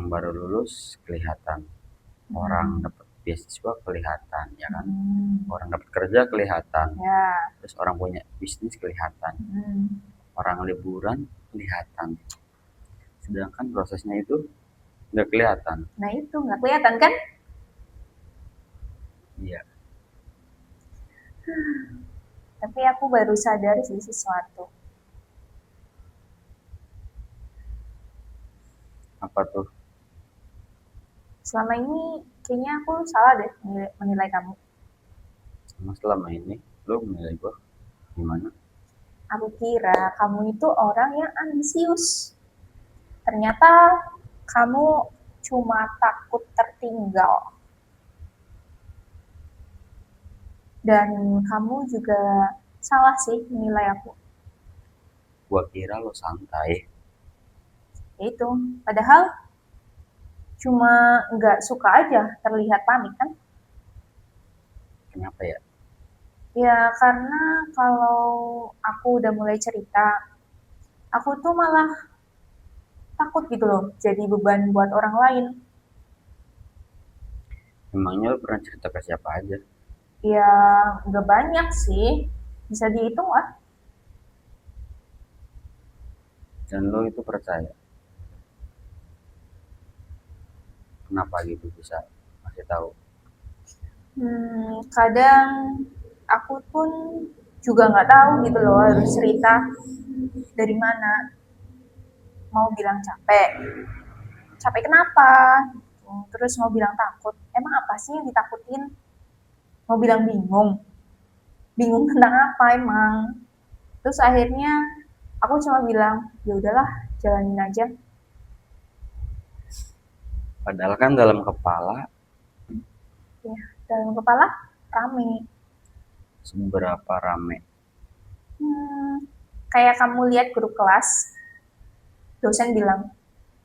baru lulus kelihatan, orang dapat beasiswa kelihatan, ya kan? Orang dapat kerja kelihatan, Ya. terus orang punya bisnis kelihatan, orang liburan kelihatan. Sedangkan prosesnya itu nggak kelihatan. Nah itu nggak kelihatan kan? Iya, Tapi aku baru sadar sih sesuatu. apa tuh? Selama ini kayaknya aku salah deh menilai kamu. Emang selama ini lo menilai gue gimana? Aku kira kamu itu orang yang ambisius. Ternyata kamu cuma takut tertinggal. Dan kamu juga salah sih menilai aku. Gua kira lo santai. Itu. Padahal cuma nggak suka aja terlihat panik kan. Kenapa ya? Ya karena kalau aku udah mulai cerita, aku tuh malah takut gitu loh jadi beban buat orang lain. Emangnya lo pernah cerita ke siapa aja? Ya nggak banyak sih, bisa dihitung lah. Dan lo itu percaya. Kenapa gitu bisa masih tahu? Kadang aku pun juga nggak tahu gitu loh harus cerita dari mana. Mau bilang capek, capek kenapa? Gitu. Terus mau bilang takut, emang apa sih yang ditakutin? Mau bilang bingung, bingung tentang apa emang? Terus akhirnya aku cuma bilang, ya udahlah, jalanin aja. Padahal kan dalam kepala Ya, dalam kepala rame. seberapa rame. Hmm, Kayak kamu lihat grup kelas, dosen bilang,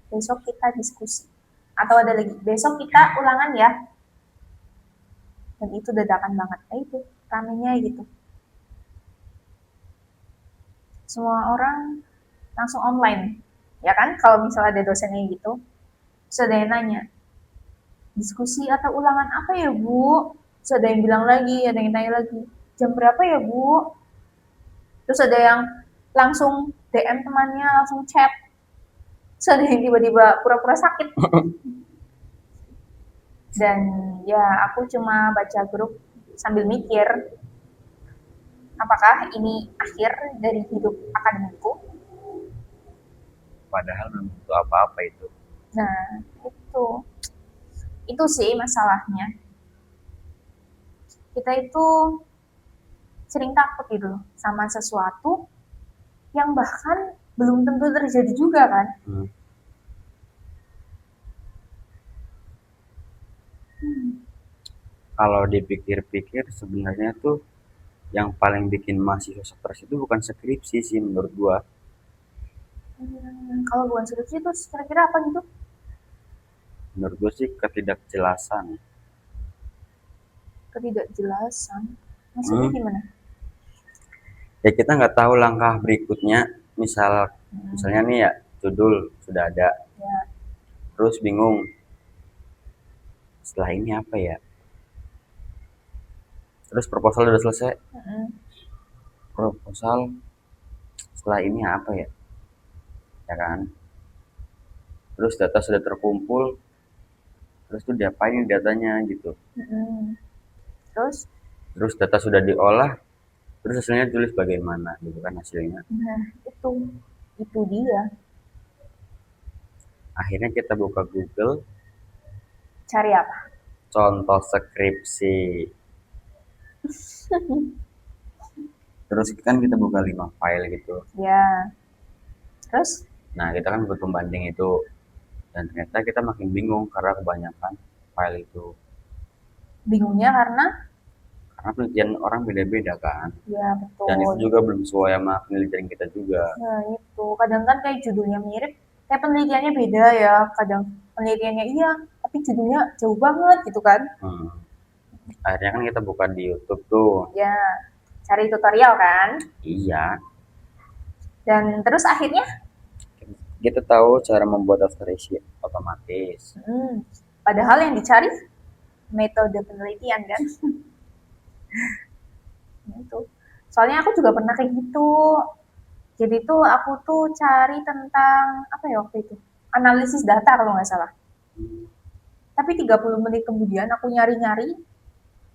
besok kita diskusi. Atau ada lagi, besok kita ulangan ya. Dan itu dadakan banget. Itu ramenya gitu. Semua orang langsung online. Ya kan, kalau misalnya ada dosennya gitu. Terus ada yang nanya, diskusi atau ulangan apa ya Bu? Terus ada yang bilang lagi, ada yang tanya lagi, jam berapa ya Bu? Terus ada yang langsung DM temannya, langsung chat. Terus ada yang tiba-tiba pura-pura sakit. Dan ya aku cuma baca grup sambil mikir, apakah ini akhir dari hidup akademikku? Padahal belum tentu apa-apa itu. Nah, itu sih masalahnya. Kita itu sering takut gitu loh sama sesuatu yang bahkan belum tentu terjadi juga kan. Hmm. Kalau dipikir-pikir sebenarnya tuh yang paling bikin mahasiswa stres itu bukan skripsi sih menurut gua. Kalau bukan skripsi itu kira-kira apa gitu? Menurut gua sih ketidakjelasan. Ketidakjelasan. Maksudnya Hmm. gimana? Ya kita nggak tahu langkah berikutnya. Misalnya nih ya, judul sudah ada, Ya, terus bingung. Setelah ini apa ya? Terus proposal udah selesai. Proposal setelah ini apa ya? Ya kan? Terus data sudah terkumpul, terus tuh diapain datanya gitu. terus, Terus data sudah diolah, terus hasilnya tulis bagaimana gitu kan hasilnya. nah itu dia. Akhirnya kita buka Google, Cari apa? contoh skripsi. Terus kan kita buka 5 file gitu. Ya, terus Nah, kita kan buat pembanding itu. Dan ternyata kita makin bingung karena kebanyakan file itu. bingungnya karena Karena penelitian orang beda-beda kan. ya Dan itu betul. juga belum sesuai sama penelitian kita juga. Nah itu kadang kan kayak judulnya mirip, kayak penelitiannya beda ya. Kadang penelitiannya iya, tapi judulnya jauh banget gitu kan. Hmm. Akhirnya kan kita buka di YouTube tuh. Ya, cari tutorial kan. Iya, Dan terus akhirnya kita tahu cara membuat daftar isi otomatis. Padahal yang dicari metode penelitian kan. Itu. Soalnya aku juga pernah kayak gitu. Jadi tuh aku tuh cari tentang apa ya waktu itu? Analisis data kalau nggak salah. Tapi 30 menit kemudian aku nyari-nyari,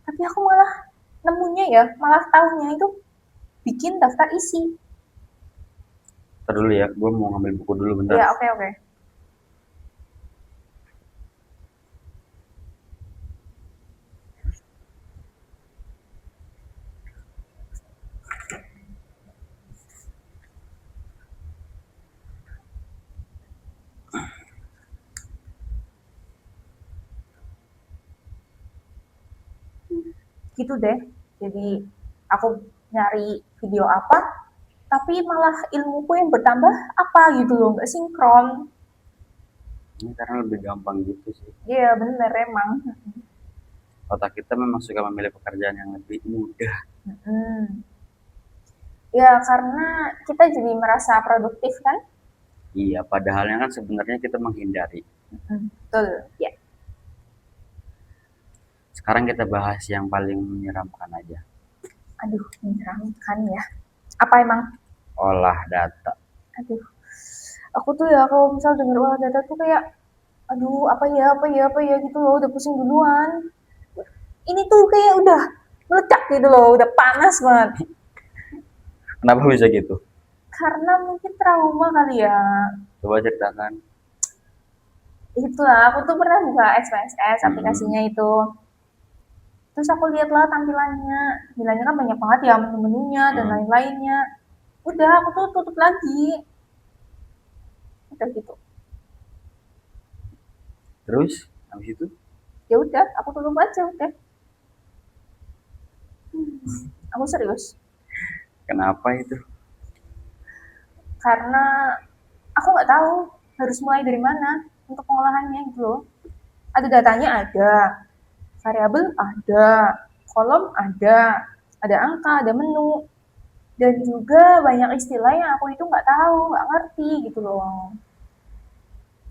tapi aku malah nemunya ya, malah tahunya itu bikin daftar isi. Ntar dulu ya, gue mau ngambil buku dulu bentar. Ya, oke oke. Gitu deh. Jadi aku nyari video apa, tapi malah ilmuku yang bertambah apa gitu loh, nggak sinkron. Ini karena lebih gampang gitu sih. Iya bener emang. Otak kita memang suka memilih pekerjaan yang lebih mudah. Hmm. Ya karena kita jadi merasa produktif kan. Iya, padahalnya kan sebenarnya kita menghindari. Betul ya. Sekarang kita bahas yang paling menyeramkan aja. Aduh menyeramkan ya. Apa emang? Olah data. Aduh, aku tuh ya kalau misal denger olah data tuh kayak, aduh apa ya gitu loh, udah pusing duluan. Ini tuh kayak udah meledak gitu loh, udah panas banget. Kenapa bisa gitu? Karena mungkin trauma kali ya. Coba ceritakan. Itulah, aku tuh pernah buka XPSS Hmm, aplikasinya itu. Terus aku lihatlah tampilannya. Tampilannya kan banyak banget ya menu-menunya dan hmm. lain-lainnya. Udah, aku tuh tutup lagi. Udah gitu. Terus, habis itu, Ya udah, aku tutup aja udah. Aku serius. kenapa itu? Karena aku nggak tahu harus mulai dari mana untuk pengolahannya gitu loh. Ada datanya ada, variabel ada, kolom ada angka, ada menu, dan juga banyak istilah yang aku itu nggak tahu, nggak ngerti gitu loh.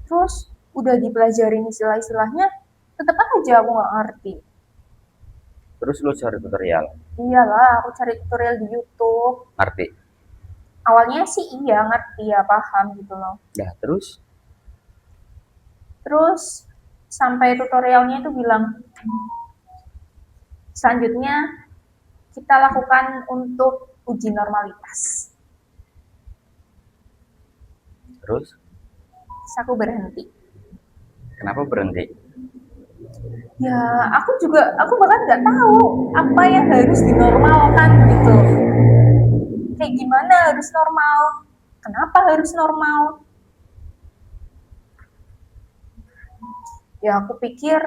Terus udah dipelajarin istilah-istilahnya, tetap aja aku nggak ngerti. Terus lu cari tutorial. Iyalah, aku cari tutorial di YouTube. Ngerti? Awalnya sih iya ngerti ya paham gitu loh. Dah, terus? Terus sampai tutorialnya itu bilang selanjutnya kita lakukan untuk uji normalitas. Terus? Terus aku berhenti. Kenapa berhenti? Ya, aku bahkan nggak tahu apa yang harus dinormalkan gitu. Kayak gimana harus normal? Kenapa harus normal? Ya aku pikir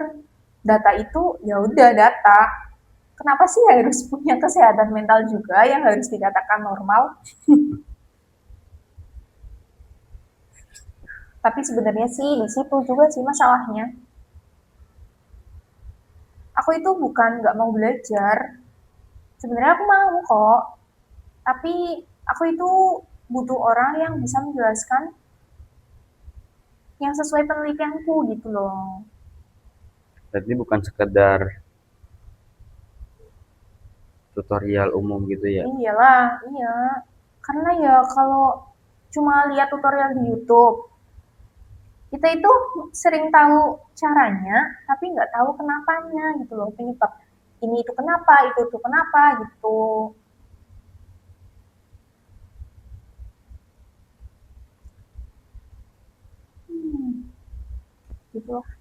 data itu ya udah data. Kenapa sih harus punya kesehatan mental juga yang harus dikatakan normal? Tapi sebenarnya sih di situ juga sih masalahnya. Aku itu bukan nggak mau belajar. Sebenarnya aku mau kok. Tapi aku itu butuh orang yang bisa menjelaskan yang sesuai penelitianku gitu loh. Berarti bukan sekedar tutorial umum gitu ya? Iyalah, iya. Karena ya kalau cuma lihat tutorial di YouTube, kita itu sering tahu caranya, tapi nggak tahu kenapanya gitu loh, penyebab ini itu kenapa gitu. Hmm, gitu loh.